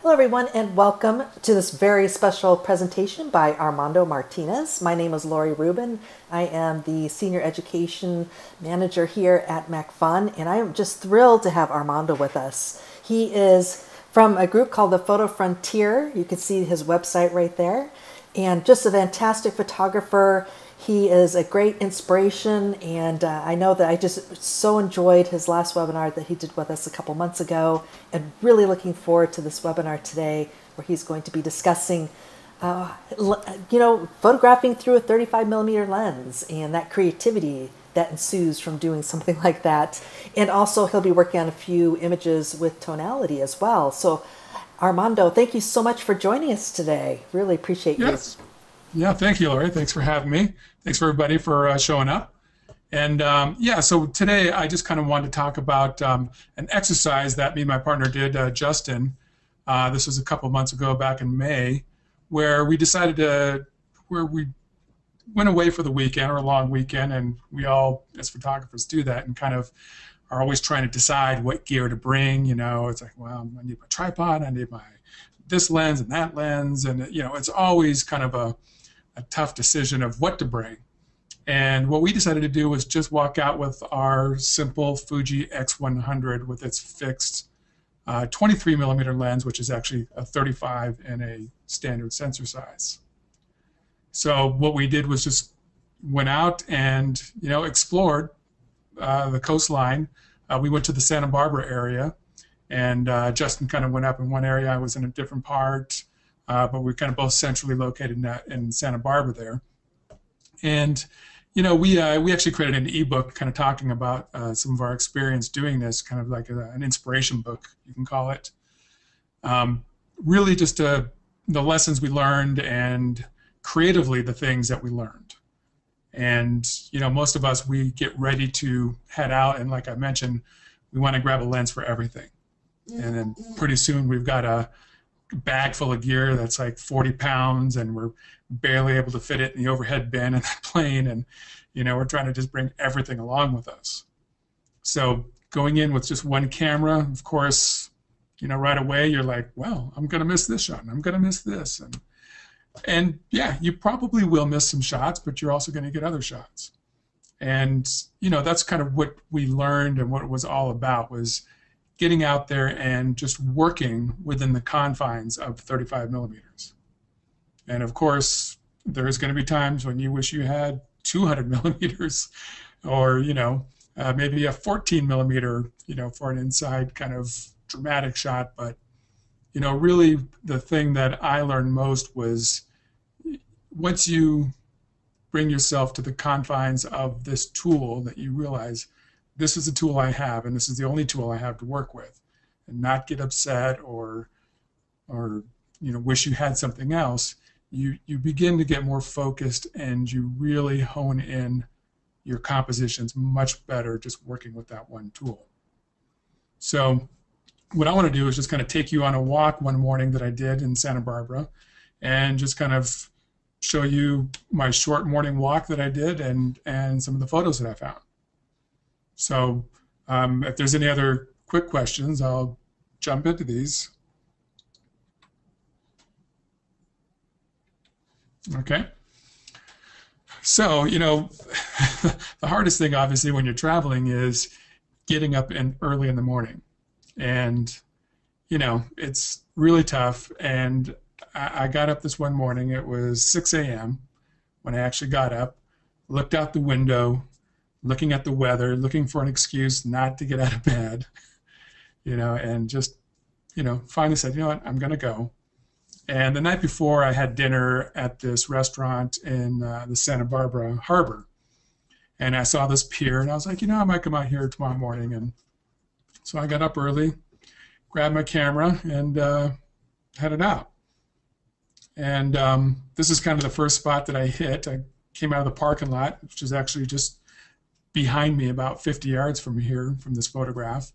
Hello everyone and welcome to this very special presentation by Armando Martinez. My name is Lori Rubin. I am the Senior Education Manager here at MacFun, and I am just thrilled to have Armando with us. He is from a group called the Photo Frontier. You can see his website right there. And just a fantastic photographer. He is a great inspiration, and I know that I just so enjoyed his last webinar that he did with us a couple months ago, and really looking forward to this webinar today where he's going to be discussing, photographing through a 35mm lens and that creativity that ensues from doing something like that. And also he'll be working on a few images with tonality as well. So Armando, thank you so much for joining us today. Really appreciate you. Yes. Yeah, thank you, Lori. Thanks for having me. Thanks for everybody for showing up. And so today I just kind of wanted to talk about an exercise that me and my partner did, Justin. This was a couple months ago, back in May, where we we went away for the weekend, or a long weekend, and we all, as photographers, do that and kind of are always trying to decide what gear to bring. You know, it's like, well, I need my tripod, I need this lens and that lens, and it's always kind of a tough decision of what to bring. And what we decided to do was just walk out with our simple Fuji X100 with its fixed 23mm lens, which is actually a 35 in a standard sensor size. So what we did was just went out and explored the coastline. We went to the Santa Barbara area, and Justin kind of went up in one area. I was in a different part. But we're kind of both centrally located in Santa Barbara there. And, we actually created an ebook kind of talking about some of our experience doing this, kind of like an inspiration book, you can call it. Really just the lessons we learned and creatively the things that we learned. And, most of us, we get ready to head out, and like I mentioned, we want to grab a lens for everything. And then pretty soon we've got a bag full of gear that's like 40 pounds, and we're barely able to fit it in the overhead bin in the plane, and we're trying to just bring everything along with us. So going in with just one camera, of course, right away you're like, well, I'm gonna miss this shot and I'm gonna miss this, and yeah, you probably will miss some shots, but you're also going to get other shots. And that's kind of what we learned, and what it was all about was getting out there and just working within the confines of 35mm. And of course, there's going to be times when you wish you had 200mm, or maybe a 14mm, for an inside kind of dramatic shot. But really, the thing that I learned most was once you bring yourself to the confines of this tool, that you realize, this is the tool I have, and this is the only tool I have to work with, and not get upset or wish you had something else. You begin to get more focused, and you really hone in your compositions much better just working with that one tool. So what I want to do is just kind of take you on a walk one morning that I did in Santa Barbara, and just kind of show you my short morning walk that I did, and some of the photos that I found. So if there's any other quick questions, I'll jump into these. Okay. So, the hardest thing, obviously, when you're traveling is getting up early in the morning. And, it's really tough. And I got up this one morning. It was 6 a.m. when I actually got up, looked out the window, looking at the weather, looking for an excuse not to get out of bed, and just, finally said, you know what, I'm going to go. And the night before, I had dinner at this restaurant in the Santa Barbara harbor. And I saw this pier, and I was like, I might come out here tomorrow morning. And so I got up early, grabbed my camera, and headed out. And this is kind of the first spot that I hit. I came out of the parking lot, which is actually just behind me about 50 yards from here, from this photograph,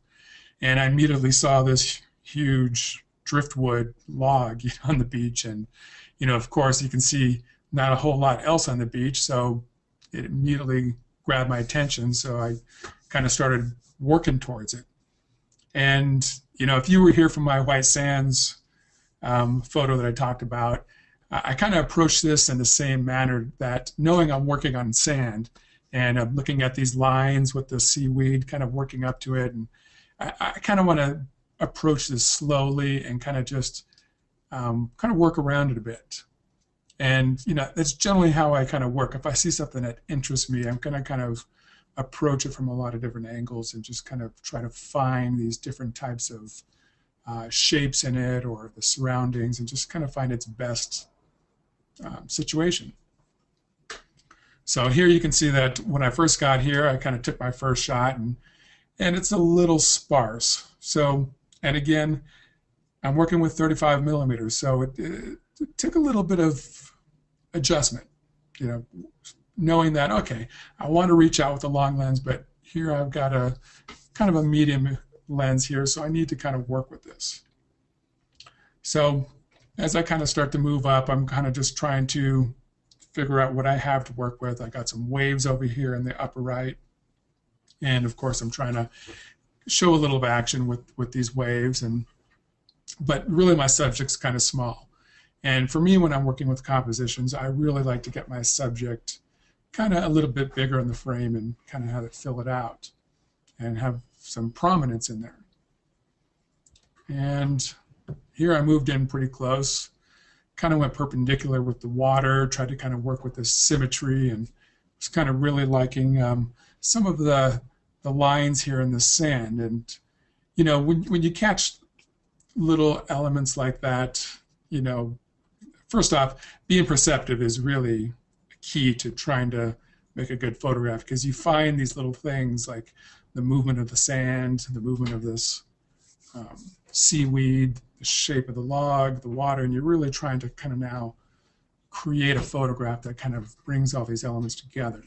and I immediately saw this huge driftwood log on the beach. And of course, you can see not a whole lot else on the beach, so it immediately grabbed my attention. So I kind of started working towards it. And if you were here from my White Sands photo that I talked about, I kind of approach this in the same manner, that knowing I'm working on sand and I'm looking at these lines with the seaweed kind of working up to it. And I kind of want to approach this slowly and kind of just kind of work around it a bit. And, that's generally how I kind of work. If I see something that interests me, I'm going to kind of approach it from a lot of different angles and just kind of try to find these different types of shapes in it or the surroundings, and just kind of find its best situation. So here you can see that when I first got here, I kind of took my first shot, and it's a little sparse. So, and again, I'm working with 35 millimeters, so it took a little bit of adjustment, knowing that, okay, I want to reach out with a long lens, but here I've got a kind of a medium lens here, so I need to kind of work with this. So as I kind of start to move up, I'm kind of just trying to figure out what I have to work with. I got some waves over here in the upper right, and of course I'm trying to show a little of action with these waves, but really my subject's kind of small. And for me, when I'm working with compositions, I really like to get my subject kind of a little bit bigger in the frame and kind of have it fill it out and have some prominence in there. And here I moved in pretty close, kind of went perpendicular with the water, tried to kind of work with the symmetry, and was kind of really liking some of the lines here in the sand. And, when you catch little elements like that, first off, being perceptive is really key to trying to make a good photograph, because you find these little things like the movement of the sand, the movement of this seaweed, the shape of the log, the water, and you're really trying to kind of now create a photograph that kind of brings all these elements together.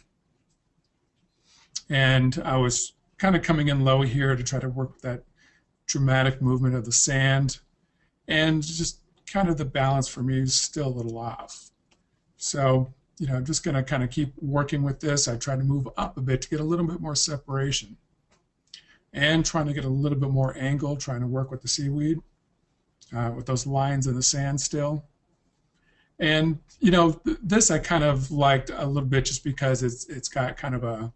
And I was kind of coming in low here to try to work with that dramatic movement of the sand, and just kind of the balance for me is still a little off. So, I'm just going to kind of keep working with this. I try to move up a bit to get a little bit more separation, and trying to get a little bit more angle, trying to work with the seaweed, with those lines in the sand still. And, this I kind of liked a little bit just because it's got kind of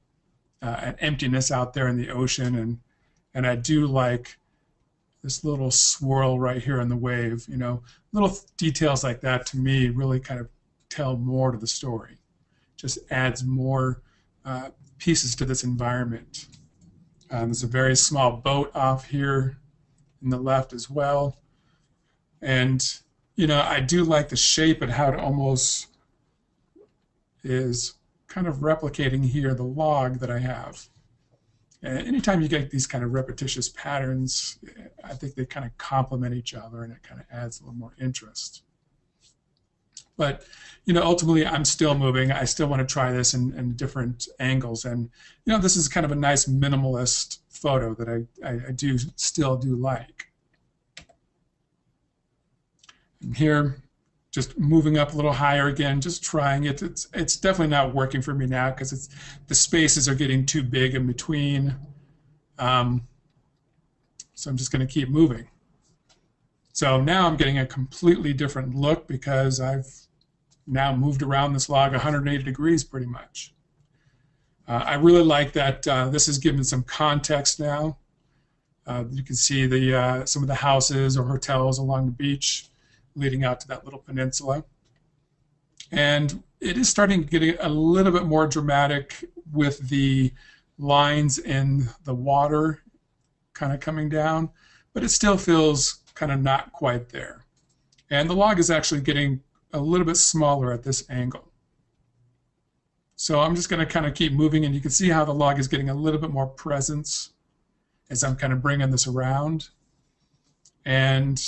an emptiness out there in the ocean, and I do like this little swirl right here in the wave. Little details like that to me really kind of tell more to the story. Just adds more pieces to this environment. There's a very small boat off here in the left as well. And, I do like the shape and how it almost is kind of replicating here the log that I have. And anytime you get these kind of repetitious patterns, I think they kind of complement each other, and it kind of adds a little more interest. But, ultimately, I'm still moving. I still want to try this in different angles. And, this is kind of a nice minimalist photo that I still do like. And here, just moving up a little higher again, just trying it. It's definitely not working for me now, because the spaces are getting too big in between. So I'm just going to keep moving. So now I'm getting a completely different look, because I've now moved around this log 180 degrees pretty much. I really like that this is given some context now. You can see some of the houses or hotels along the beach leading out to that little peninsula. And it is starting to get a little bit more dramatic with the lines in the water kind of coming down, but it still feels kind of not quite there. And the log is actually getting a little bit smaller at this angle. So I'm just going to kind of keep moving, and you can see how the log is getting a little bit more presence as I'm kind of bringing this around. And,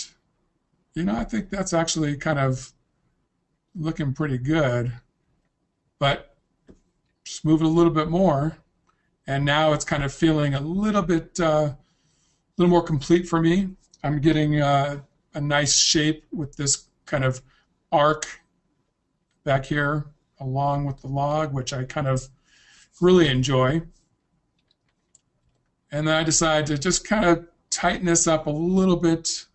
I think that's actually kind of looking pretty good. But just move it a little bit more, and now it's kind of feeling a little bit, a little more complete for me. I'm getting a nice shape with this kind of arc back here along with the log, which I kind of really enjoy. And then I decide to just kind of tighten this up a little bit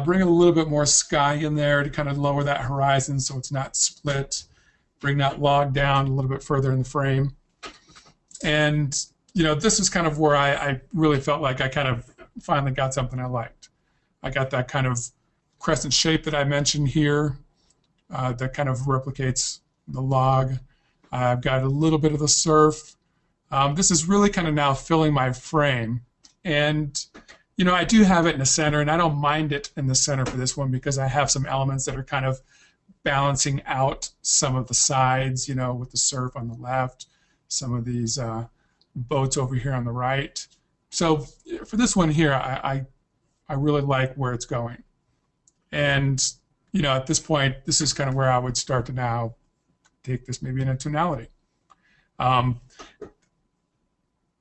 Bring a little bit more sky in there to kind of lower that horizon so it's not split. Bring that log down a little bit further in the frame. And, this is kind of where I really felt like I kind of finally got something I liked. I got that kind of crescent shape that I mentioned here that kind of replicates the log. I've got a little bit of the surf. This is really kind of now filling my frame. And, I do have it in the center, and I don't mind it in the center for this one because I have some elements that are kind of balancing out some of the sides, with the surf on the left, some of these boats over here on the right. So for this one here, I really like where it's going. And, at this point, this is kind of where I would start to now take this maybe in a tonality.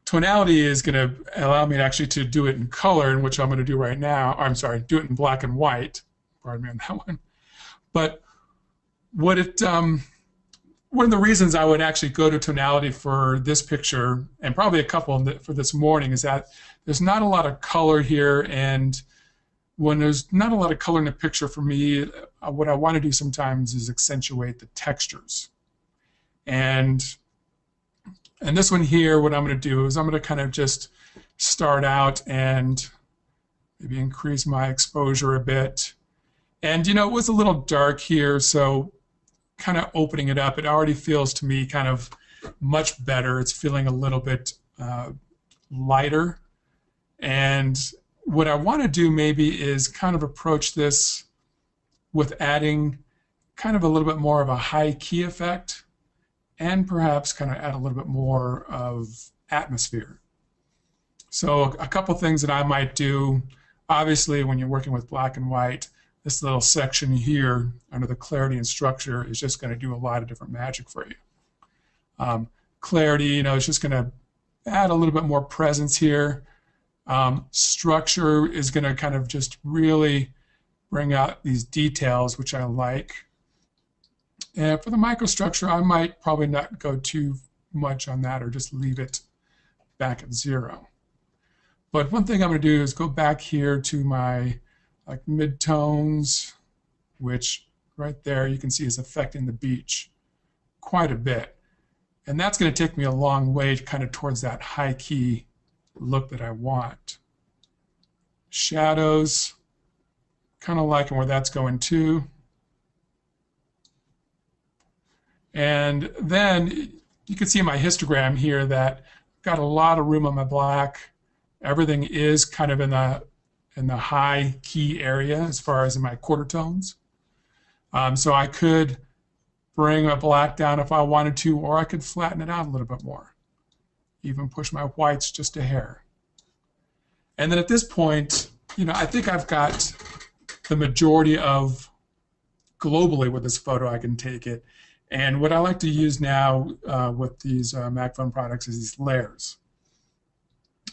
Tonality is going to allow me actually to do it in color, which I'm going to do right now. I'm sorry, do it in black and white. Pardon me on that one. But one of the reasons I would actually go to tonality for this picture, and probably a couple for this morning, is that there's not a lot of color here, and when there's not a lot of color in the picture, for me, what I want to do sometimes is accentuate the textures. And this one here, what I'm going to do is I'm going to kind of just start out and maybe increase my exposure a bit. And, it was a little dark here, so kind of opening it up, it already feels to me kind of much better. It's feeling a little bit lighter. And what I want to do maybe is kind of approach this with adding kind of a little bit more of a high key effect, and perhaps kind of add a little bit more of atmosphere. So a couple things that I might do, obviously when you're working with black and white, this little section here under the clarity and structure is just going to do a lot of different magic for you. Clarity, is just going to add a little bit more presence here. Structure is going to kind of just really bring out these details, which I like. And for the microstructure, I might probably not go too much on that, or just leave it back at 0. But one thing I'm going to do is go back here to my midtones, which right there you can see is affecting the beach quite a bit. And that's going to take me a long way kind of towards that high key look that I want. Shadows, kind of liking where that's going too. And then you can see in my histogram here that I've got a lot of room on my black. Everything is kind of in the high key area as far as in my quarter tones. So I could bring my black down if I wanted to, or I could flatten it out a little bit more. Even push my whites just a hair. And then at this point, I think I've got the majority of globally with this photo I can take it. And what I like to use now with these MacFun products is these layers.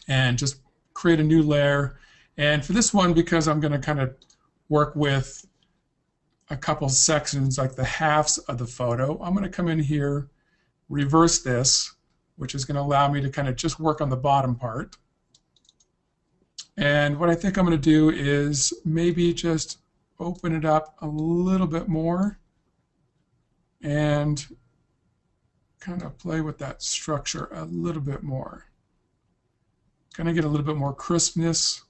And just create a new layer. And for this one, because I'm going to kind of work with a couple sections, like the halves of the photo, I'm going to come in here, reverse this, which is going to allow me to kind of just work on the bottom part. And what I think I'm going to do is maybe just open it up a little bit more and kind of play with that structure a little bit more. Kind of get a little bit more crispness.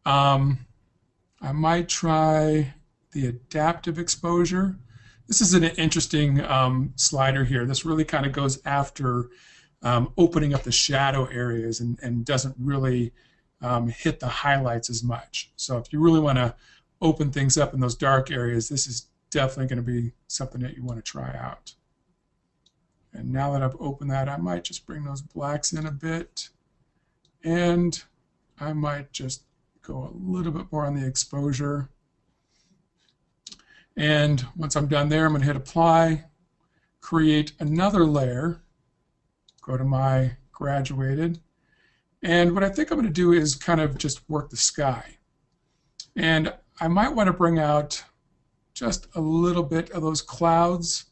I might try the adaptive exposure. This is an interesting slider here. This really kind of goes after opening up the shadow areas and doesn't really hit the highlights as much. So if you really want to open things up in those dark areas, this is definitely going to be something that you want to try out. And now that I've opened that, I might just bring those blacks in a bit, and I might just go a little bit more on the exposure. And once I'm done there, I'm going to hit apply, create another layer, go to my graduated, and what I think I'm going to do is kind of just work the sky. And I might want to bring out just a little bit of those clouds,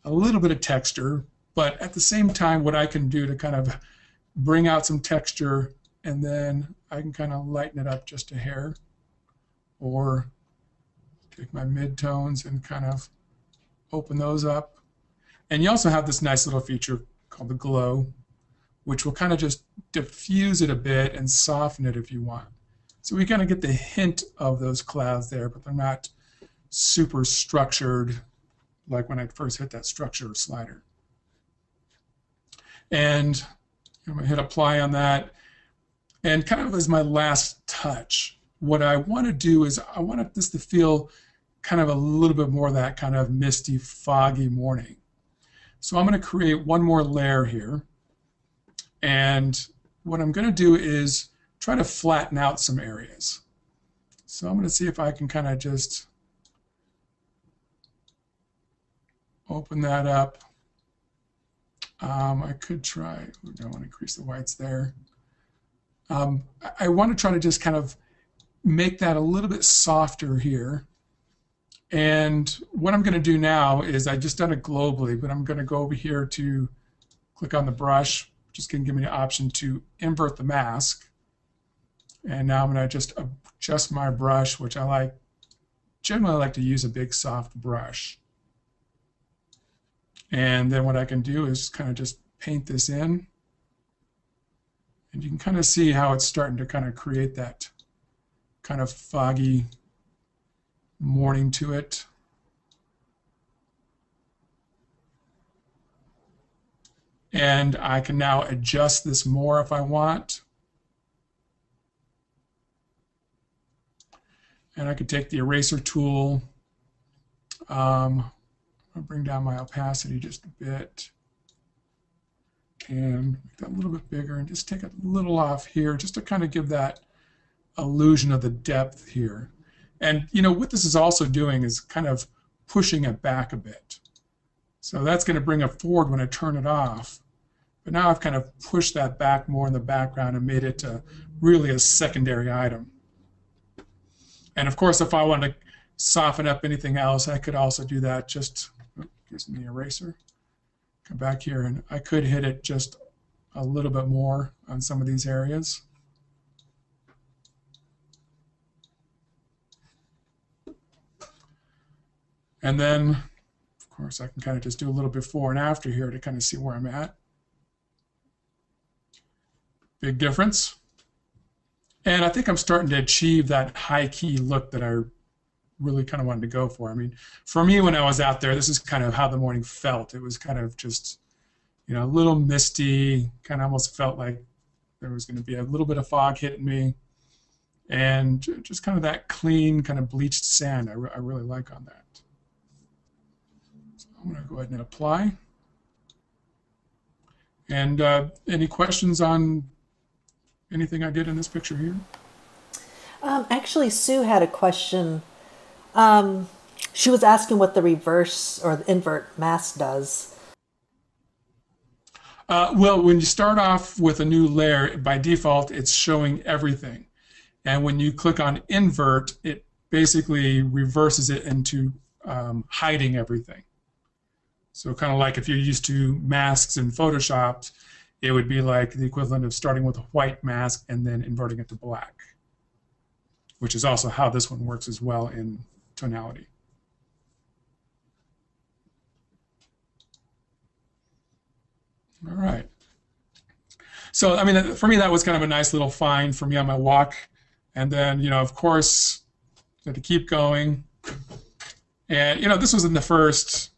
a little bit of texture, but at the same time what I can do to kind of bring out some texture, and then I can kind of lighten it up just a hair or take my midtones and kind of open those up. And you also have this nice little feature called the glow, which will kind of just diffuse it a bit and soften it if you want. So we kind of get the hint of those clouds there, but they're not super structured like when I first hit that structure slider. And I'm going to hit apply on that. And kind of as my last touch, what I want to do is I want this to feel kind of a little bit more of that kind of misty, foggy morning. So I'm going to create one more layer here. And what I'm going to do is try to flatten out some areas. So I'm going to see if I can kind of just open that up. I could try, I want to increase the whites there. I want to try to just kind of make that a little bit softer here. And what I'm going to do now is I just done it globally, but I'm going to go over here to click on the brush, which is going to give me the option to invert the mask. And now I'm going to just adjust my brush, which I generally like to use a big soft brush. And then what I can do is kind of just paint this in. And you can kind of see how it's starting to kind of create that kind of foggy morning to it. And I can now adjust this more if I want. And I could take the eraser tool. I'll bring down my opacity just a bit and make that a little bit bigger and just take a little off here just to kind of give that illusion of the depth here. And you know what this is also doing is kind of pushing it back a bit. So that's going to bring it forward when I turn it off. But now I've kind of pushed that back more in the background and made it really a secondary item. And of course, if I want to soften up anything else, I could also do that. Just gives me the eraser. Come back here, and I could hit it just a little bit more on some of these areas. And then, of course, I can kind of just do a little before and after here to kind of see where I'm at. Big difference. And I think I'm starting to achieve that high-key look that I really kind of wanted to go for. I mean, for me, when I was out there, this is kind of how the morning felt. It was kind of just, you know, a little misty, kind of almost felt like there was going to be a little bit of fog hitting me. And just kind of that clean, kind of bleached sand I really like on that. So I'm going to go ahead and apply. And any questions on anything I did in this picture here? Actually, Sue had a question. She was asking what the reverse or the invert mask does. Well, when you start off with a new layer, by default, it's showing everything. And when you click on invert, it basically reverses it into hiding everything. So kind of like if you're used to masks in Photoshop, it would be like the equivalent of starting with a white mask and then inverting it to black, which is also how this one works as well in tonality. All right. So, I mean, for me, that was kind of a nice little find for me on my walk. And then, you know, of course, had to keep going. And, you know, this was in the first,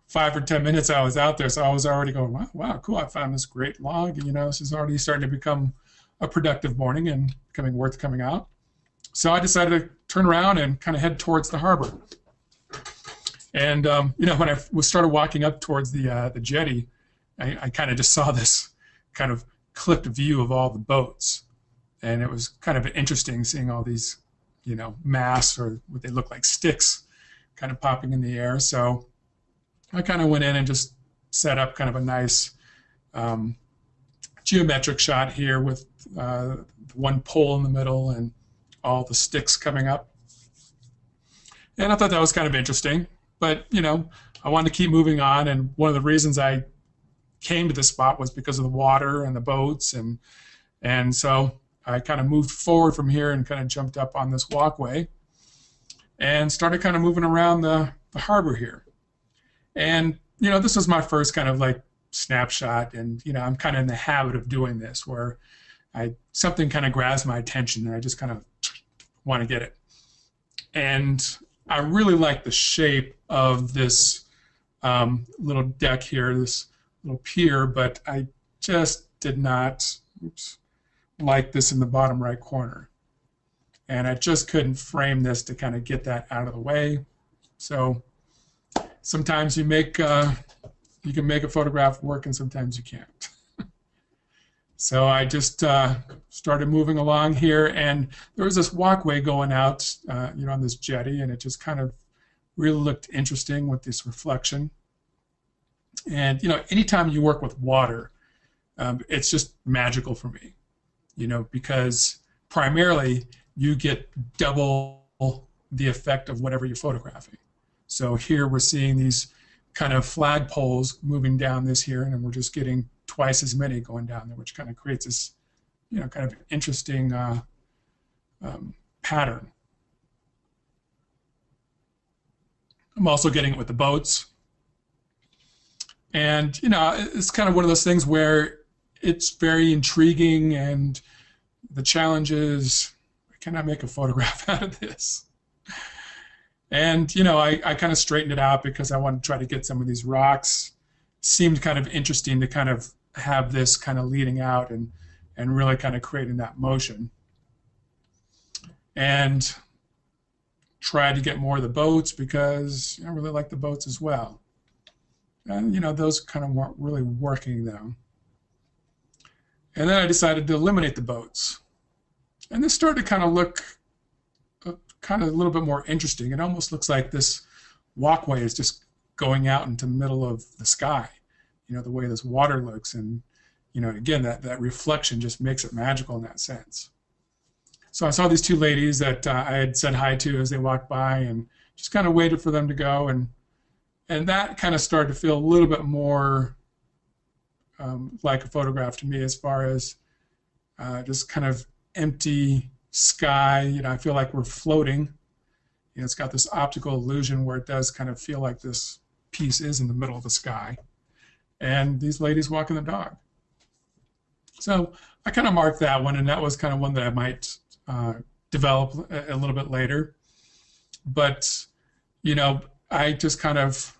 5 or 10 minutes I was out there. So I was already going, wow, cool. I found this great log. And, this is already starting to become a productive morning and becoming worth coming out. So I decided to turn around and kind of head towards the harbor. And, when I started walking up towards the jetty, I kind of just saw this kind of clipped view of all the boats. And it was kind of interesting seeing all these, masts or what they look like sticks kind of popping in the air. So I kind of went in and just set up kind of a nice geometric shot here with one pole in the middle and all the sticks coming up. And I thought that was kind of interesting. But, I wanted to keep moving on. And one of the reasons I came to this spot was because of the water and the boats. And so I kind of moved forward from here and kind of jumped up on this walkway and started kind of moving around the harbor here. And, this was my first kind of like snapshot. And, I'm kind of in the habit of doing this where something kind of grabs my attention and I just kind of want to get it. And I really like the shape of this little deck here, this little pier, but I just did not like this in the bottom right corner. And I just couldn't frame this to kind of get that out of the way. So sometimes you can make a photograph work and sometimes you can't. So I just started moving along here, and there was this walkway going out, on this jetty, and it just kind of really looked interesting with this reflection. And anytime you work with water, it's just magical for me, because primarily you get double the effect of whatever you're photographing. So here we're seeing these kind of flagpoles moving down this here, and then we're just getting twice as many going down there, which kind of creates this, kind of interesting pattern. I'm also getting it with the boats. And, it's kind of one of those things where it's very intriguing, and the challenge is, can I make a photograph out of this? And, I kind of straightened it out because I wanted to try to get some of these rocks. Seemed kind of interesting to kind of have this kind of leading out and really kind of creating that motion. And tried to get more of the boats because I really like the boats as well. And, those kind of weren't really working though. And then I decided to eliminate the boats. And this started to kind of look kind of a little bit more interesting. It almost looks like this walkway is just going out into the middle of the sky, the way this water looks. And, again, that reflection just makes it magical in that sense. So I saw these two ladies that I had said hi to as they walked by and just kind of waited for them to go. And that kind of started to feel a little bit more like a photograph to me, as far as just kind of empty sky. I feel like we're floating. It's got this optical illusion where it does kind of feel like this piece is in the middle of the sky. And these ladies walking the dog. So I kind of marked that one, and that was kind of one that I might develop a little bit later. But, I just kind of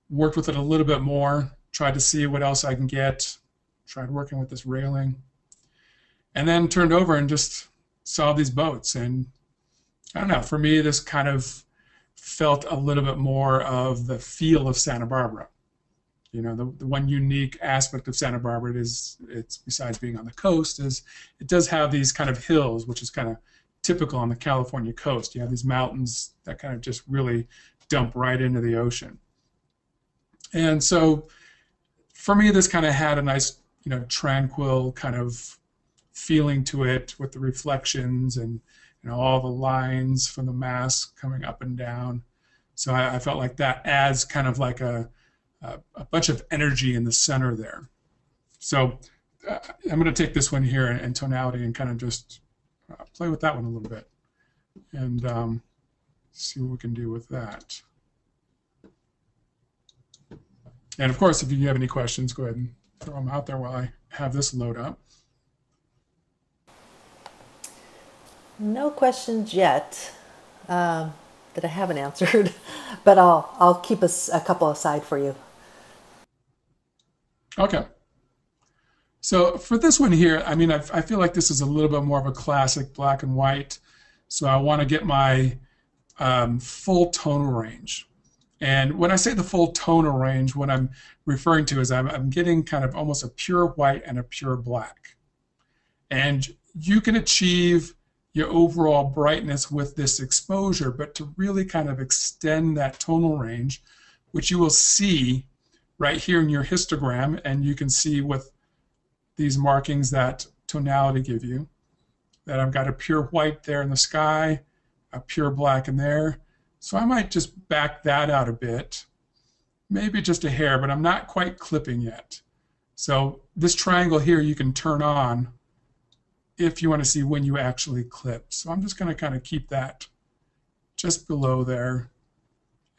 worked with it a little bit more, tried to see what else I can get, tried working with this railing, and then turned over and just saw these boats. And I don't know, for me, this kind of felt a little bit more of the feel of Santa Barbara. The one unique aspect of Santa Barbara it's besides being on the coast, is it does have these kind of hills, which is kind of typical on the California coast. You have these mountains that kind of just really dump right into the ocean. And so for me, this kind of had a nice, tranquil kind of feeling to it, with the reflections and all the lines from the mast coming up and down. So I felt like that adds kind of like a bunch of energy in the center there. So I'm going to take this one here and tonality and kind of just play with that one a little bit and see what we can do with that. And of course, if you have any questions, go ahead and throw them out there while I have this load up. No questions yet that I haven't answered, but I'll keep a couple aside for you. Okay. So for this one here, I feel like this is a little bit more of a classic black and white. So I want to get my full tonal range. And when I say the full tonal range, what I'm referring to is I'm getting kind of almost a pure white and a pure black. And you can achieve your overall brightness with this exposure, but to really kind of extend that tonal range, which you will see right here in your histogram, and you can see with these markings that tonality give you, that I've got a pure white there in the sky, a pure black in there. So I might just back that out a bit, maybe just a hair, but I'm not quite clipping yet. So this triangle here you can turn on if you want to see when you actually clip. So I'm just going to kind of keep that just below there.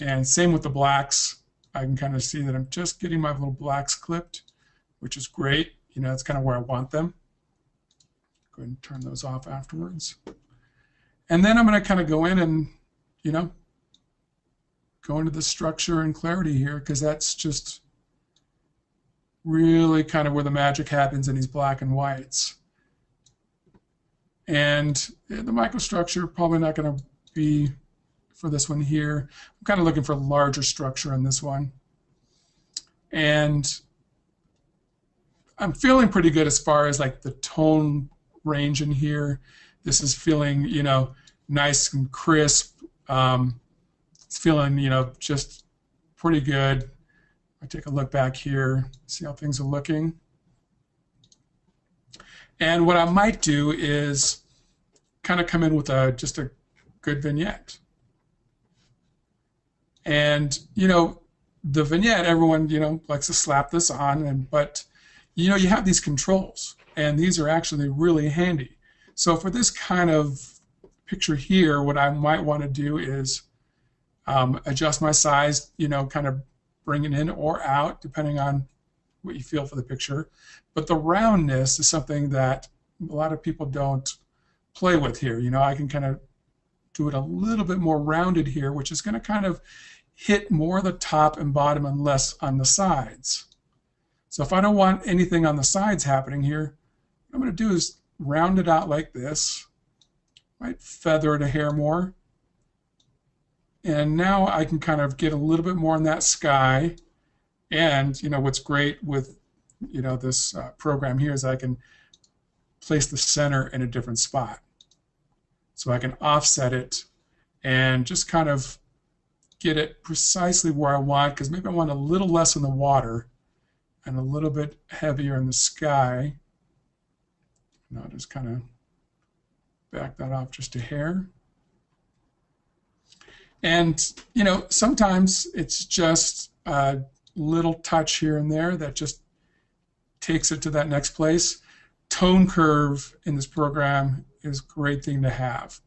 And same with the blacks. I can kind of see that I'm just getting my little blacks clipped, which is great. You know, that's kind of where I want them. Go ahead and turn those off afterwards. And then I'm going to kind of go in and, you know, go into the structure and clarity here, because that's just really kind of where the magic happens in these black and whites. And the microstructure, probably not going to be for this one here. I'm kind of looking for larger structure in this one. And I'm feeling pretty good as far as like the tone range in here. This is feeling, you know, nice and crisp. It's feeling, you know, just pretty good. I take a look back here, see how things are looking. And what I might do is kind of come in with just a good vignette. And, you know, the vignette, everyone, you know, likes to slap this on, but, you know, you have these controls, and these are actually really handy. So for this kind of picture here, what I might want to do is adjust my size, you know, kind of bring it in or out, depending on what you feel for the picture. But the roundness is something that a lot of people don't play with here. You know, I can kind of do it a little bit more rounded here, which is going to kind of hit more the top and bottom and less on the sides. So if I don't want anything on the sides happening here, what I'm going to do is round it out like this. Might feather it a hair more. And now I can kind of get a little bit more in that sky. And, you know, what's great with, you know, this program here is I can place the center in a different spot. So I can offset it and just kind of get it precisely where I want, because maybe I want a little less in the water and a little bit heavier in the sky. And I'll just kind of back that off just a hair. And, you know, sometimes it's just a little touch here and there that just takes it to that next place. Tone curve in this program is a great thing to have.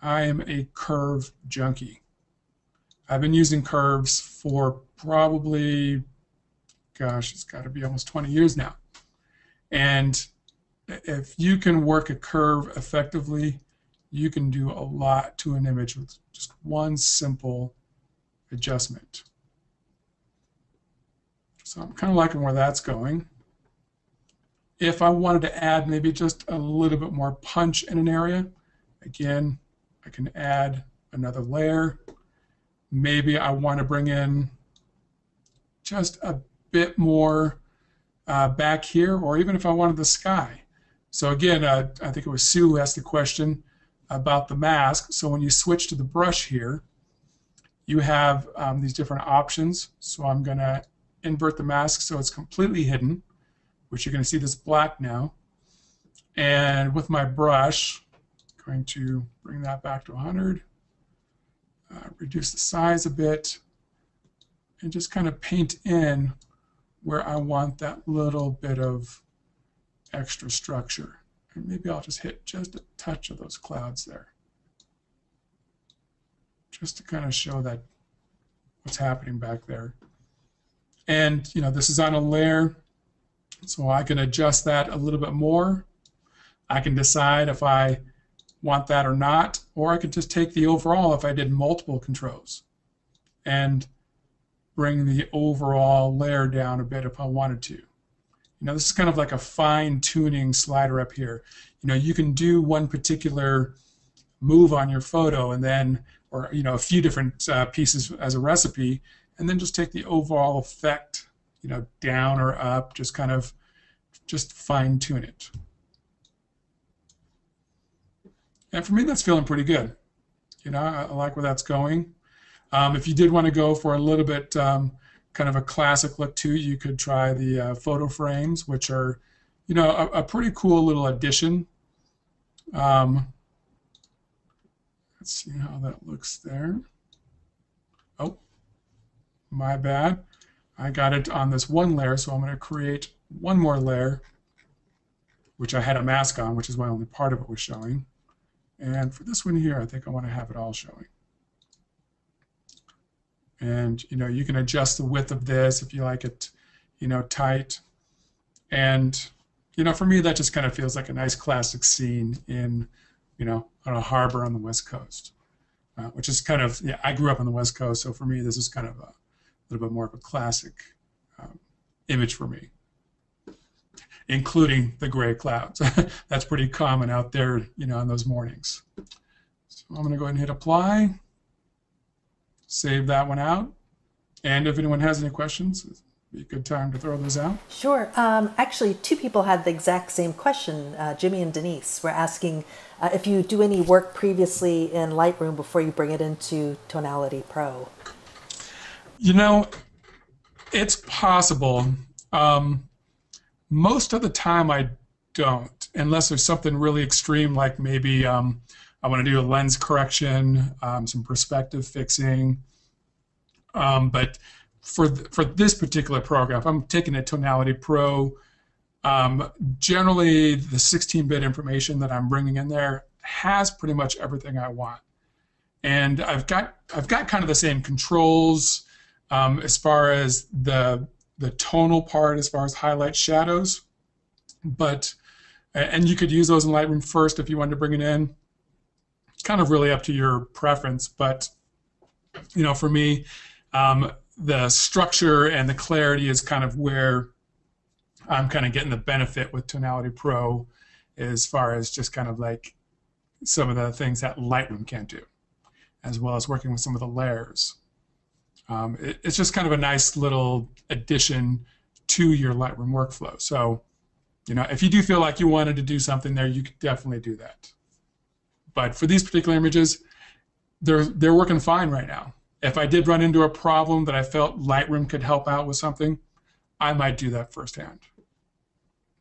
I am a curve junkie. I've been using curves for probably, gosh, it's got to be almost 20 years now. And if you can work a curve effectively, you can do a lot to an image with just one simple adjustment. So I'm kind of liking where that's going. If I wanted to add maybe just a little bit more punch in an area, again, I can add another layer. Maybe I want to bring in just a bit more back here, or even if I wanted the sky. So again, I think it was Sue who asked the question about the mask. So when you switch to the brush here, you have these different options. So I'm going to invert the mask so it's completely hidden, which you're going to see this black now. And with my brush, I'm going to bring that back to 100, reduce the size a bit, and just kind of paint in where I want that little bit of extra structure. And maybe I'll just hit just a touch of those clouds there, just to kind of show that what's happening back there. And, you know, this is on a layer, so I can adjust that a little bit more. I can decide if I want that or not, or I could just take the overall if I did multiple controls and bring the overall layer down a bit if I wanted to. You know, this is kind of like a fine-tuning slider up here. You know, you can do one particular move on your photo and then, or, you know, a few different pieces as a recipe, and then just take the overall effect, you know, down or up, just kind of just fine-tune it. And for me, that's feeling pretty good. You know, I like where that's going. If you did want to go for a little bit kind of a classic look too, you could try the photo frames, which are, you know, a pretty cool little addition. Let's see how that looks there. Oh, my bad. I got it on this one layer, so I'm going to create one more layer which I had a mask on, which is why only part of it was showing. And for this one here, I think I want to have it all showing. And, you can adjust the width of this if you like it, tight. And, for me, that just kind of feels like a nice classic scene in, on a harbor on the West Coast, which is kind of, I grew up on the West Coast, so for me, this is kind of a little bit more of a classic image for me, including the gray clouds. That's pretty common out there, on those mornings. So I'm going to go ahead and hit apply, save that one out. And if anyone has any questions, it'd be a good time to throw those out. Sure. Actually, two people had the exact same question. Jimmy and Denise were asking if you do any work previously in Lightroom before you bring it into Tonality Pro. It's possible. Most of the time I don't, unless there's something really extreme, like maybe I want to do a lens correction, some perspective fixing. But for this particular program, if I'm taking a Tonality Pro, generally the 16-bit information that I'm bringing in there has pretty much everything I want, and I've got kind of the same controls as far as the tonal part, as far as highlight shadows, and you could use those in Lightroom first if you wanted to bring it in. It's kind of really up to your preference, but for me, the structure and the clarity is kind of where I'm kind of getting the benefit with Tonality Pro, as far as just kind of like some of the things that Lightroom can't do, as well as working with some of the layers. It's just kind of a nice little addition to your Lightroom workflow. So, if you do feel like you wanted to do something there, you could definitely do that. But for these particular images, they're working fine right now. If I did run into a problem that I felt Lightroom could help out with something, I might do that firsthand.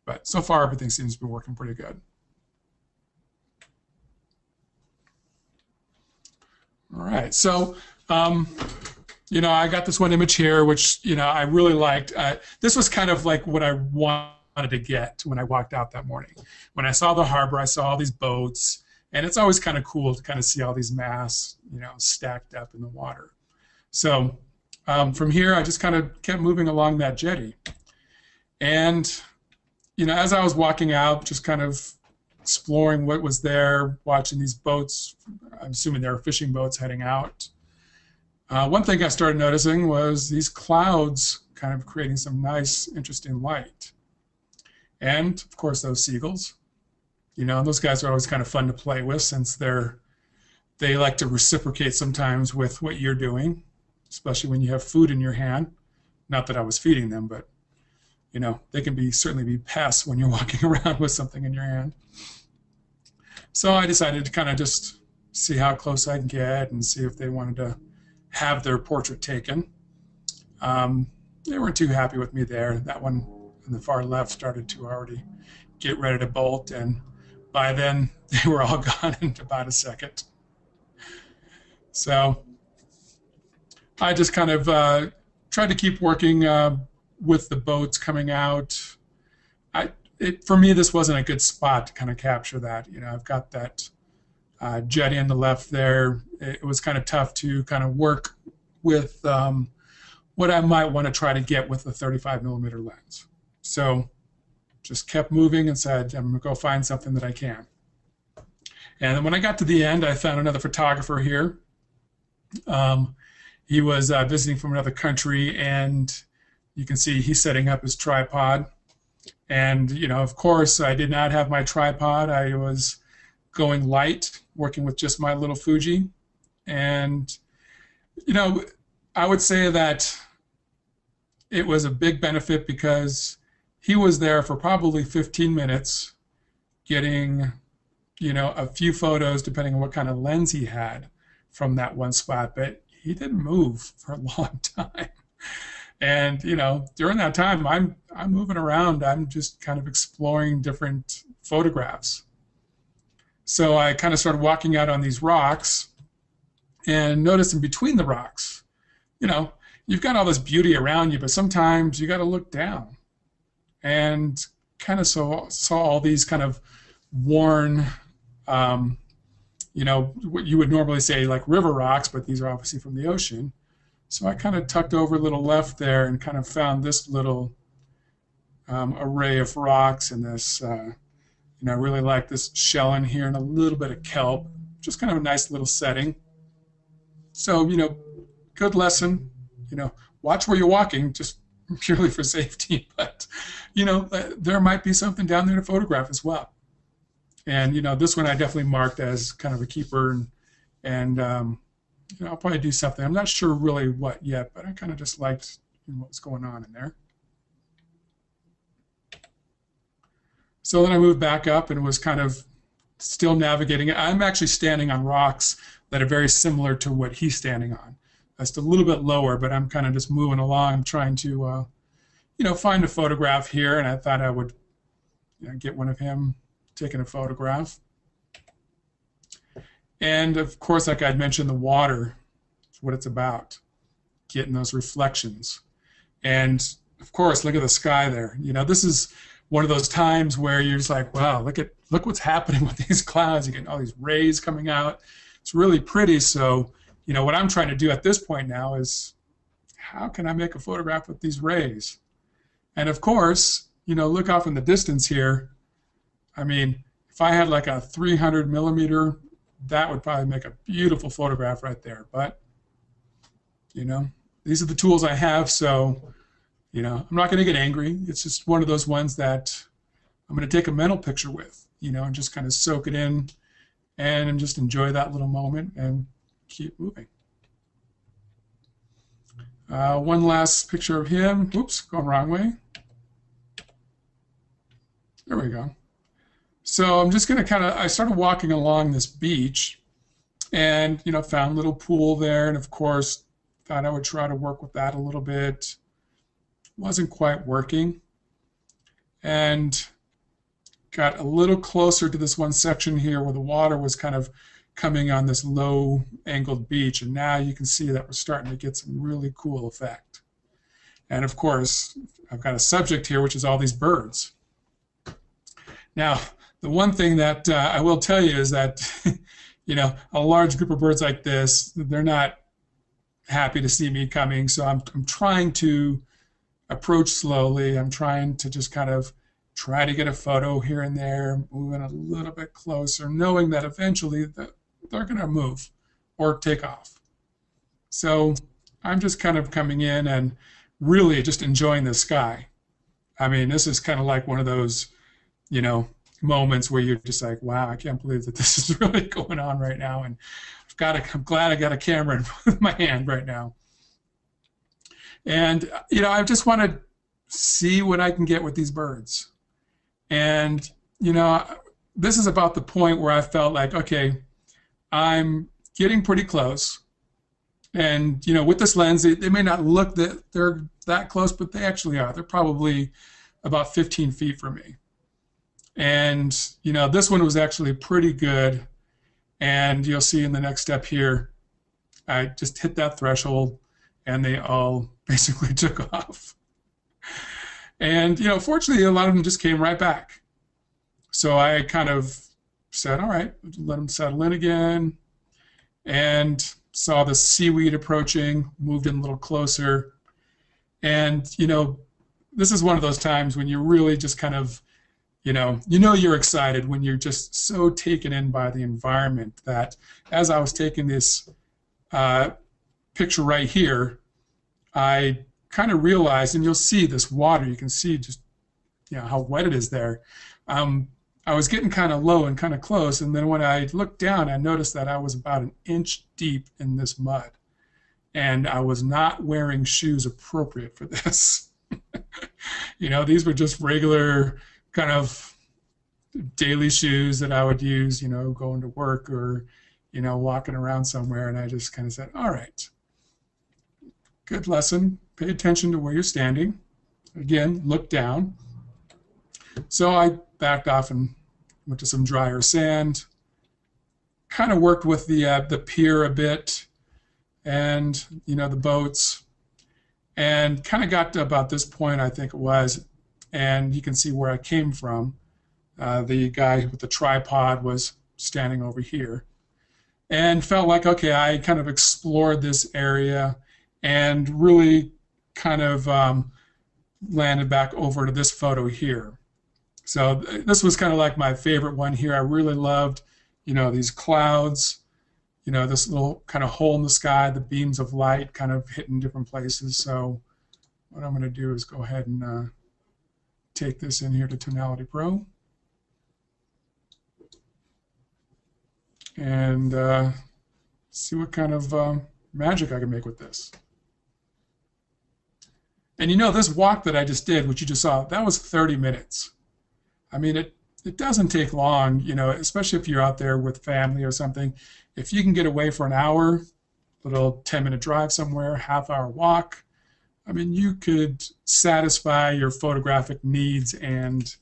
But so far, everything seems to be working pretty good. All right, so I got this one image here, which I really liked. This was kind of like what I wanted to get when I walked out that morning. When I saw the harbor, I saw all these boats, and it's always kind of cool to kind of see all these masts, stacked up in the water. So from here, I just kind of kept moving along that jetty, and as I was walking out, just kind of exploring what was there, watching these boats. I'm assuming they were fishing boats heading out. One thing I started noticing was these clouds kind of creating some nice, interesting light. And, of course, those seagulls. Those guys are always kind of fun to play with, since they like to reciprocate sometimes with what you're doing, especially when you have food in your hand. Not that I was feeding them, but, they can certainly be pests when you're walking around with something in your hand. So I decided to kind of just see how close I can get and see if they wanted to have their portrait taken. They weren't too happy with me there. That one on the far left started to already get ready to bolt, and by then they were all gone in about a second. So I just kind of tried to keep working with the boats coming out. For me, this wasn't a good spot to kind of capture that. I've got that jetty on the left there. It was kind of tough to kind of work with what I might want to try to get with the 35mm lens. So just kept moving and said, I'm going to go find something that I can. And then when I got to the end, I found another photographer here. He was visiting from another country, and you can see he's setting up his tripod. And, of course, I did not have my tripod. I was going light, working with just my little Fuji. And, I would say that it was a big benefit, because he was there for probably 15 minutes getting, a few photos, depending on what kind of lens he had, from that one spot. But he didn't move for a long time. And, during that time, I'm moving around. I'm just kind of exploring different photographs. So I kind of started walking out on these rocks and noticing between the rocks, you've got all this beauty around you, but sometimes you got to look down and kind of saw all these kind of worn, what you would normally say like river rocks, but these are obviously from the ocean. So I kind of tucked over a little left there and kind of found this little array of rocks and this, I really like this shell in here and a little bit of kelp, just kind of a nice little setting. So, good lesson, watch where you're walking, just purely for safety, but, there might be something down there to photograph as well. And, this one I definitely marked as kind of a keeper, and I'll probably do something. I'm not sure really what yet, but I kind of just liked what was going on in there. So then I moved back up and was kind of still navigating it. I'm actually standing on rocks that are very similar to what he's standing on. Just a little bit lower, but I'm kind of just moving along, trying to, find a photograph here, and I thought I would get one of him taking a photograph. And of course, like I'd mentioned, the water is what it's about, getting those reflections. And of course, look at the sky there. This is one of those times where you're just like, wow, look what's happening with these clouds. You're getting all these rays coming out. It's really pretty. So, what I'm trying to do at this point now is, how can I make a photograph with these rays? And of course, look off in the distance here. I mean, if I had like a 300 millimeter, that would probably make a beautiful photograph right there. But, these are the tools I have. So, I'm not going to get angry. It's just one of those ones that I'm going to take a mental picture with, and just kind of soak it in and just enjoy that little moment and keep moving. One last picture of him. Oops, going wrong way. There we go. So I'm just going to I started walking along this beach and, found a little pool there. And of course, thought I would try to work with that a little bit. Wasn't quite working. And got a little closer to this one section here where the water was kind of coming on this low angled beach. And now you can see that we're starting to get some really cool effect. And of course, I've got a subject here, which is all these birds. Now, the one thing that I will tell you is that, a large group of birds like this, they're not happy to see me coming. So I'm trying to approach slowly. I'm trying to just kind of try to get a photo here and there, moving a little bit closer, knowing that eventually they're going to move or take off. So I'm just kind of coming in and really just enjoying the sky. I mean, this is kind of like one of those, moments where you're just like, wow, I can't believe that this is really going on right now. And I'm glad I got a camera in my hand right now. And, I just want to see what I can get with these birds. And, this is about the point where I felt like, okay, I'm getting pretty close. And, with this lens, they may not look that they're that close, but they actually are. They're probably about 15 feet from me. And, this one was actually pretty good. And you'll see in the next step here, I just hit that threshold and they all basically took off. And, fortunately, a lot of them just came right back. So I kind of said, all right, let them settle in again. And saw the seaweed approaching, moved in a little closer. And, this is one of those times when you're really just kind of, you're excited when you're just so taken in by the environment that as I was taking this picture right here, I kind of realized, and you'll see this water, you can see just how wet it is there. I was getting kind of low and kind of close, and then when I looked down, I noticed that I was about an inch deep in this mud, and I was not wearing shoes appropriate for this. These were just regular kind of daily shoes that I would use, going to work or, walking around somewhere. And I just kind of said, all right, good lesson. Pay attention to where you're standing. Again, look down. So I backed off and went to some drier sand, kind of worked with the pier a bit and, the boats, and kind of got to about this point, I think it was, and you can see where I came from. The guy with the tripod was standing over here, and felt like, okay, I kind of explored this area and really kind of landed back over to this photo here. So this was kind of like my favorite one here. I really loved, these clouds, this little kind of hole in the sky, the beams of light kind of hitting different places. So what I'm going to do is go ahead and take this in here to Tonality Pro. And see what kind of magic I can make with this. And this walk that I just did, which you just saw, that was 30 minutes. I mean, it doesn't take long, especially if you're out there with family or something. If you can get away for an hour, little 10-minute drive somewhere, half-hour walk, I mean, you could satisfy your photographic needs and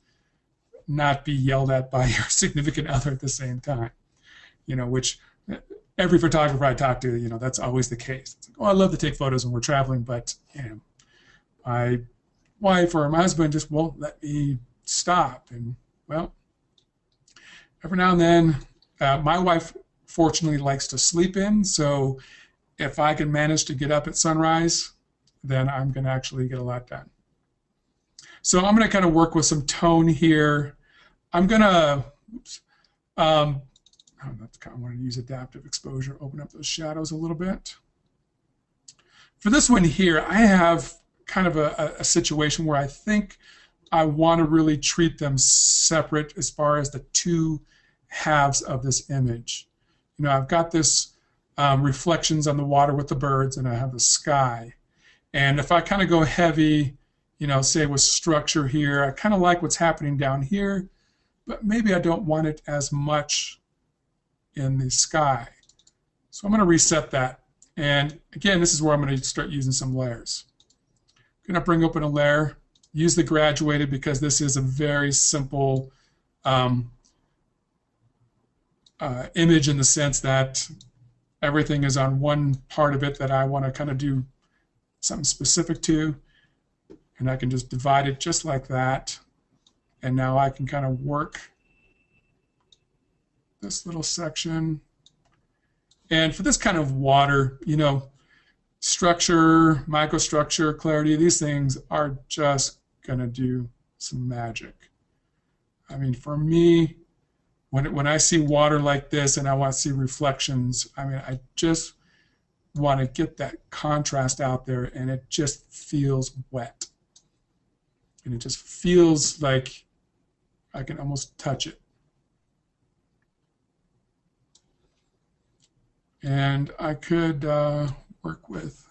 not be yelled at by your significant other at the same time. Which every photographer I talk to, that's always the case. It's like, oh, I love to take photos when we're traveling, but my wife or my husband just won't let me stop. And well, every now and then, my wife fortunately likes to sleep in, so if I can manage to get up at sunrise, then I'm going to actually get a lot done. So I'm going to kind of work with some tone here. I'm going to, I want to use adaptive exposure, open up those shadows a little bit. For this one here, I have kind of a situation where I think I want to really treat them separate as far as the two halves of this image. I've got this reflections on the water with the birds, and I have the sky. And if I kind of go heavy, say with structure here, I kind of like what's happening down here, but maybe I don't want it as much in the sky. So I'm going to reset that. And again, this is where I'm going to start using some layers. I'm going to bring open a layer, use the graduated because this is a very simple image in the sense that everything is on one part of it that I want to kind of do something specific to. And I can just divide it just like that. And now I can kind of work this little section. And for this kind of water, structure, microstructure, clarity, these things are just going to do some magic. I mean, for me, when I see water like this and I want to see reflections, I mean, I just want to get that contrast out there, and it just feels wet. And it just feels like I can almost touch it. And I could work with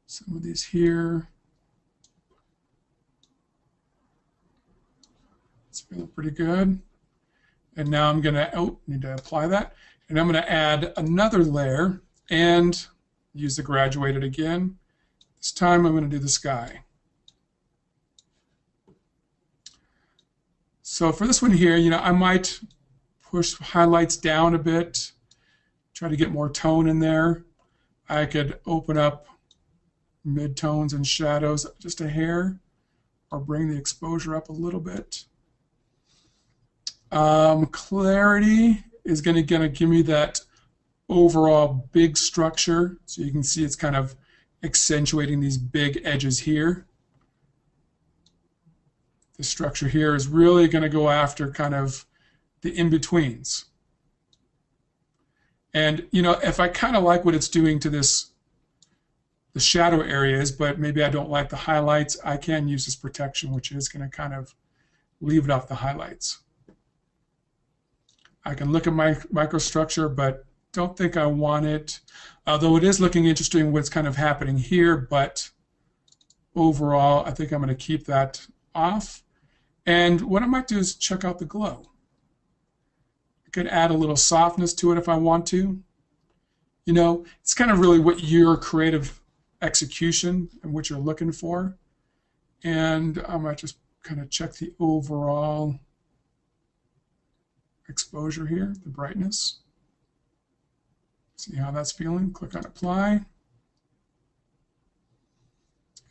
some of these here. It's feeling pretty good. And now I'm going to, need to apply that. And I'm going to add another layer and use the graduated again. This time I'm going to do the sky. So for this one here, I might push highlights down a bit, try to get more tone in there. I could open up midtones and shadows just a hair, or bring the exposure up a little bit. Clarity is going to give me that overall big structure. So you can see it's kind of accentuating these big edges here. The structure here is really going to go after kind of the in-betweens. And, if I kind of like what it's doing to the shadow areas, but maybe I don't like the highlights, I can use this protection, which is going to kind of leave it off the highlights. I can look at my microstructure, but don't think I want it, although it is looking interesting what's kind of happening here, but overall, I think I'm going to keep that off. And what I might do is check out the glow. I could add a little softness to it if I want to. It's kind of really what your creative execution and what you're looking for. And I might just kind of check the overall exposure here, the brightness. See how that's feeling? Click on apply.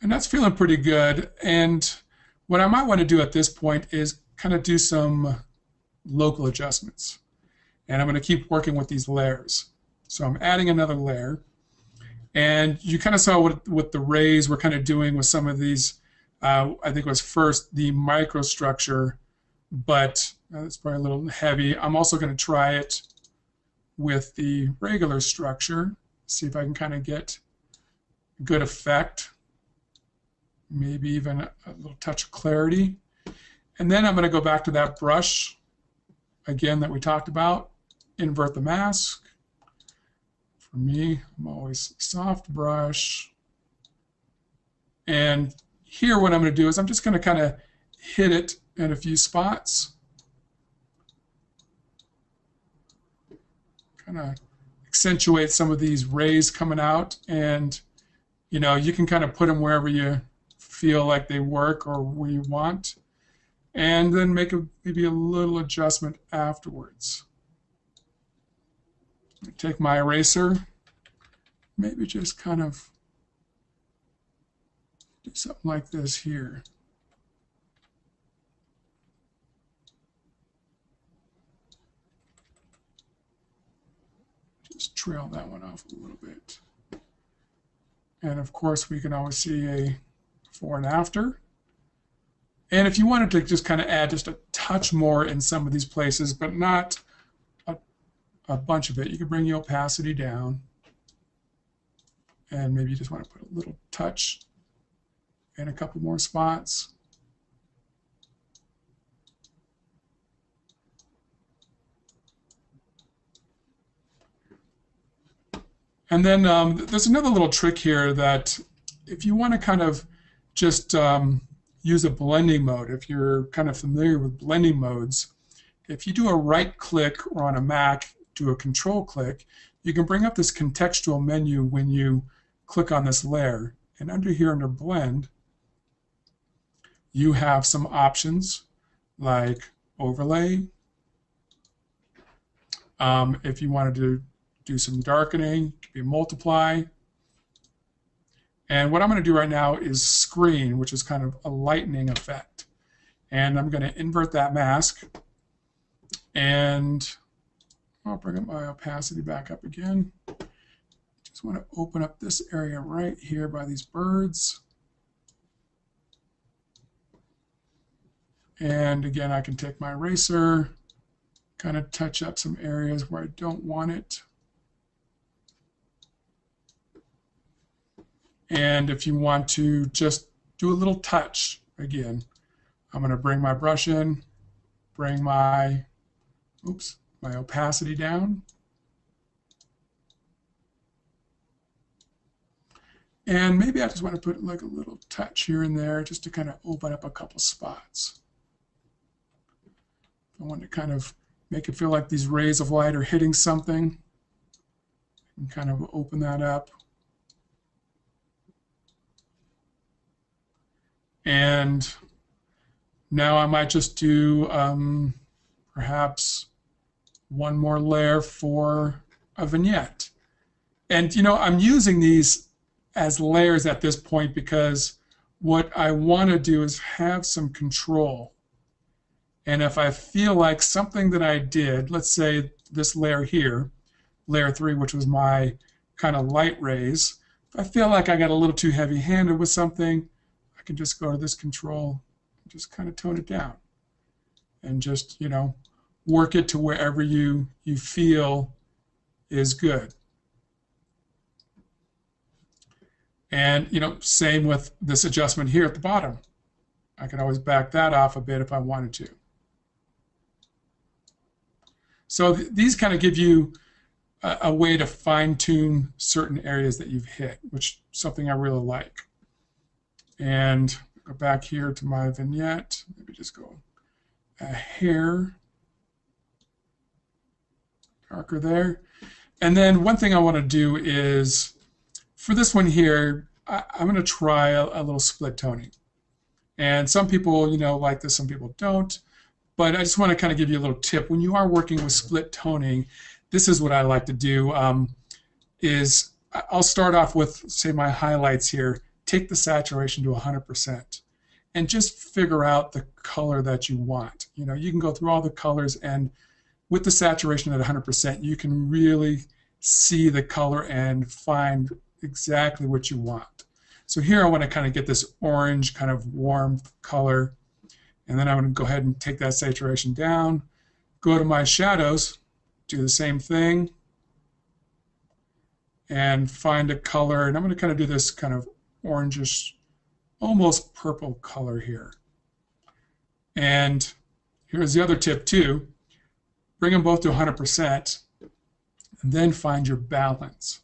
And that's feeling pretty good. And What I might want to do at this point is kind of do some local adjustments. And I'm going to keep working with these layers. So I'm adding another layer. And you kind of saw what the rays were kind of doing with some of these. I think it was first the microstructure, but it's probably a little heavy. I'm also going to try it with the regular structure, see if I can kind of get a good effect, maybe even a little touch of clarity. And then I'm going to go back to that brush again that we talked about, invert the mask. For me, I'm always soft brush. And here what I'm going to do is I'm just going to kind of hit it in a few spots. Kind of accentuate some of these rays coming out, and you can kind of put them wherever you feel like they work or where you want, and then make maybe a little adjustment afterwards. Take my eraser, maybe just kind of do something like this here. Just trail that one off a little bit. And of course, we can always see a before and after. And if you wanted to just kind of add just a touch more in some of these places, but not a bunch of it, you can bring the opacity down. And maybe you just want to put a little touch in a couple more spots. And then there's another little trick here that if you want to kind of just use a blending mode, if you're kind of familiar with blending modes, if you do a right click or on a Mac, do a control click, you can bring up this contextual menu when you click on this layer. And under here under blend, you have some options like overlay. If you wanted to do some darkening, it could be multiply. And what I'm going to do right now is screen, which is kind of a lightening effect. And I'm going to invert that mask. And I'll bring up my opacity back up again. Just want to open up this area right here by these birds. And again, I can take my eraser, kind of touch up some areas where I don't want it. And if you want to just do a little touch, again, I'm going to bring my brush in, bring my opacity down. And maybe I just want to put like a little touch here and there just to kind of open up a couple spots. I want to kind of make it feel like these rays of light are hitting something, and kind of open that up. And now I might just do perhaps one more layer for a vignette. And I'm using these as layers at this point because what I want to do is have some control. And if I feel like something that I did, let's say this layer here, layer 3, which was my kind of light rays, if I feel like I got a little too heavy-handed with something, I can just go to this control and just kind of tone it down and just, work it to wherever you feel is good. And, same with this adjustment here at the bottom. I can always back that off a bit if I wanted to. So these kind of give you a way to fine-tune certain areas that you've hit, which is something I really like. And go back here to my vignette, maybe just go a hair darker there. And then one thing I want to do is, for this one here, I'm going to try a little split toning. And some people, like this, some people don't. But I just want to kind of give you a little tip. When you are working with split toning, this is what I like to do, is I'll start off with, say, my highlights here. Take the saturation to 100%. and just figure out the color that you want. You know, you can go through all the colors, and with the saturation at 100%, you can really see the color and find exactly what you want. So here I want to kind of get this orange kind of warm color, and then I'm going to go ahead and take that saturation down, go to my shadows, do the same thing, and find a color, and I'm going to kind of do this kind of orangish, almost purple color here. And here's the other tip too. Bring them both to 100%, and then find your balance.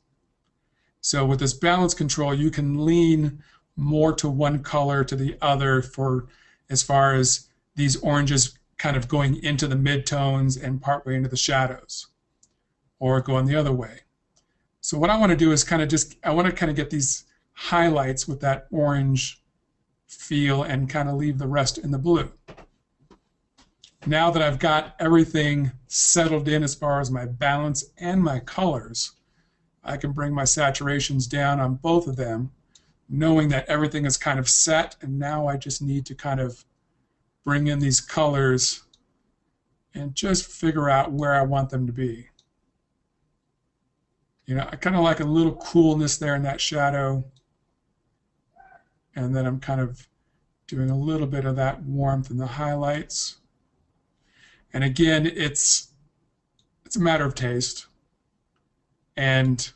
So with this balance control, you can lean more to one color to the other for as far as these oranges kind of going into the midtones and partway into the shadows, or going the other way. So what I want to do is kind of I want to kind of get these highlights with that orange feel and kind of leave the rest in the blue. Now that I've got everything settled in as far as my balance and my colors, I can bring my saturations down on both of them, knowing that everything is kind of set, and now I just need to kind of bring in these colors and just figure out where I want them to be. You know, I kind of like a little coolness there in that shadow, and then I'm kind of doing a little bit of that warmth in the highlights. And again, it's a matter of taste. And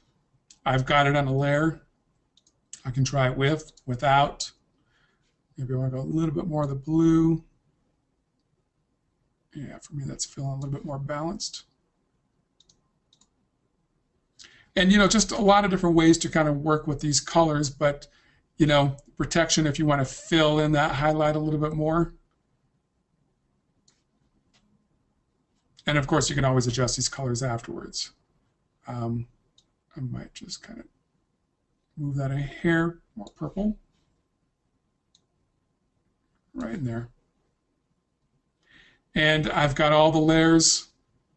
I've got it on a layer. I can try it with, without. Maybe I want to go a little bit more of the blue. Yeah, for me that's feeling a little bit more balanced. And, you know, just a lot of different ways to kind of work with these colors, but, you know, protection if you want to fill in that highlight a little bit more. And of course, you can always adjust these colors afterwards. I might just kind of move that a hair more purple. Right in there. And I've got all the layers.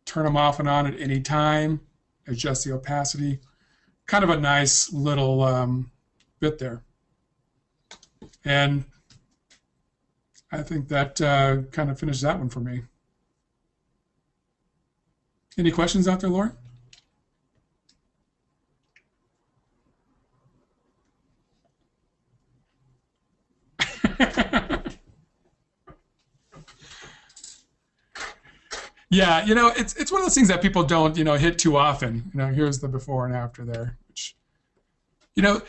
Turn them off and on at any time. Adjust the opacity. Kind of a nice little bit there. And I think that kind of finished that one for me. Any questions out there, Laura? Yeah, you know, it's one of those things that people don't, you know, hit too often. You know, here's the before and after there, which, you know,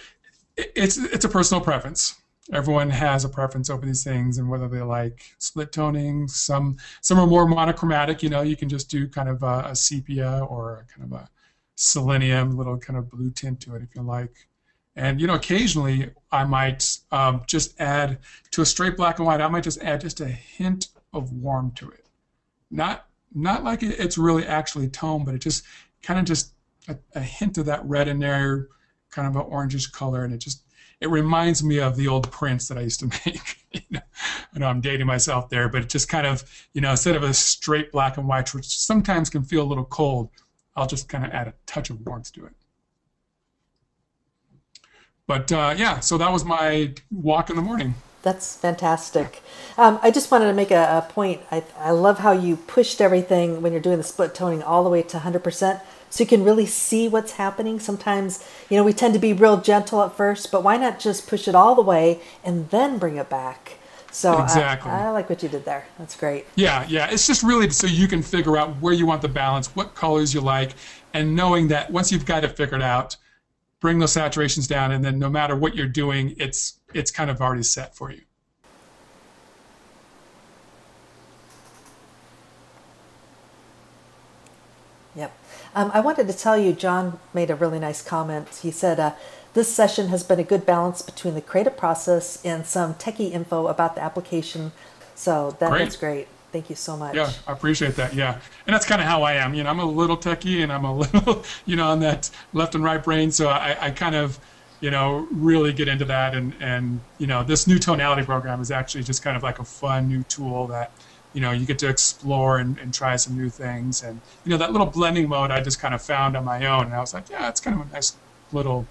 it's a personal preference. Everyone has a preference over these things, and whether they like split toning. Some are more monochromatic. You know, you can just do kind of a sepia or a kind of a selenium, little kind of blue tint to it if you like. And, you know, occasionally I might just add to a straight black and white. I might just add just a hint of warmth to it. Not like it's really actually tone, but it just kind of just a hint of that red in there, kind of an orangish color, and it reminds me of the old prints that I used to make. You know, I know I'm dating myself there, but it just kind of, you know, instead of a straight black and white, which sometimes can feel a little cold, I'll just kind of add a touch of warmth to it. But yeah, so that was my walk in the morning. That's fantastic. I just wanted to make a point. I love how you pushed everything when you're doing the split toning all the way to 100%, so you can really see what's happening. Sometimes, you know, we tend to be real gentle at first, but why not just push it all the way and then bring it back? So exactly. I like what you did there. That's great. Yeah, it's just really so you can figure out where you want the balance, what colors you like, and knowing that once you've got it figured out, bring those saturations down, and then no matter what you're doing, it's kind of already set for you. Yep. I wanted to tell you, John made a really nice comment. He said, this session has been a good balance between the creative process and some techie info about the application. So that's great. Thank you so much. Yeah, I appreciate that. Yeah. And that's kind of how I am. You know, I'm a little techie, and I'm a little, you know, on that left and right brain. So I kind of, you know, really get into that. And, you know, this new tonality program is actually just kind of like a fun new tool that, you know, you get to explore and try some new things. And, you know, that little blending mode I just kind of found on my own. And I was like, yeah, it's kind of a nice little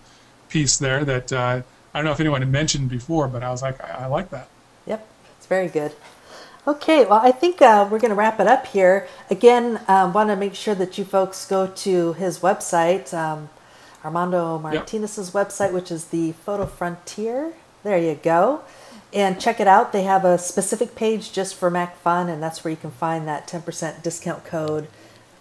piece there that I don't know if anyone had mentioned before, but I was like, I like that. Yep, it's very good. Okay, well, I think we're going to wrap it up here. Again, want to make sure that you folks go to his website, Armando Martinez's website, which is the Photo Frontier. There you go. And check it out. They have a specific page just for Mac Fun, and that's where you can find that 10% discount code,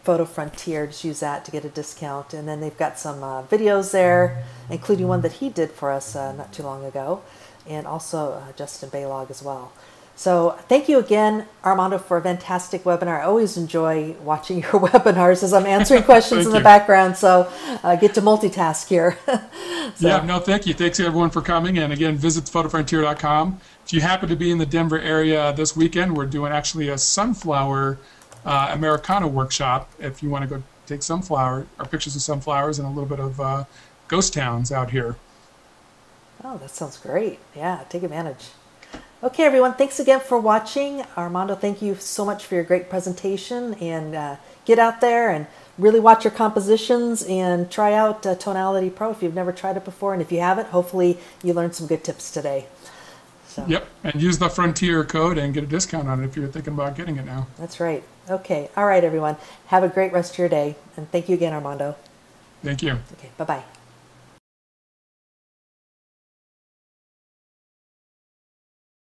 Photo Frontier. Just use that to get a discount. And then they've got some videos there, including one that he did for us not too long ago, and also Justin Baylog as well. So thank you again, Armando, for a fantastic webinar. I always enjoy watching your webinars as I'm answering questions in the background, so I get to multitask here. Yeah, no, thank you. Thanks, everyone, for coming. And again, visit photofrontier.com. If you happen to be in the Denver area this weekend, we're doing actually a sunflower Americana workshop. If you want to go take sunflower, or pictures of sunflowers and a little bit of ghost towns out here. Oh, that sounds great. Yeah, take advantage. Okay, everyone, thanks again for watching. Armando, thank you so much for your great presentation, and get out there and really watch your compositions and try out Tonality Pro if you've never tried it before, and if you haven't, hopefully you learned some good tips today. So. Yep, and use the Frontier code and get a discount on it if you're thinking about getting it now. That's right. Okay, all right, everyone. Have a great rest of your day, and thank you again, Armando. Thank you. Okay, bye-bye.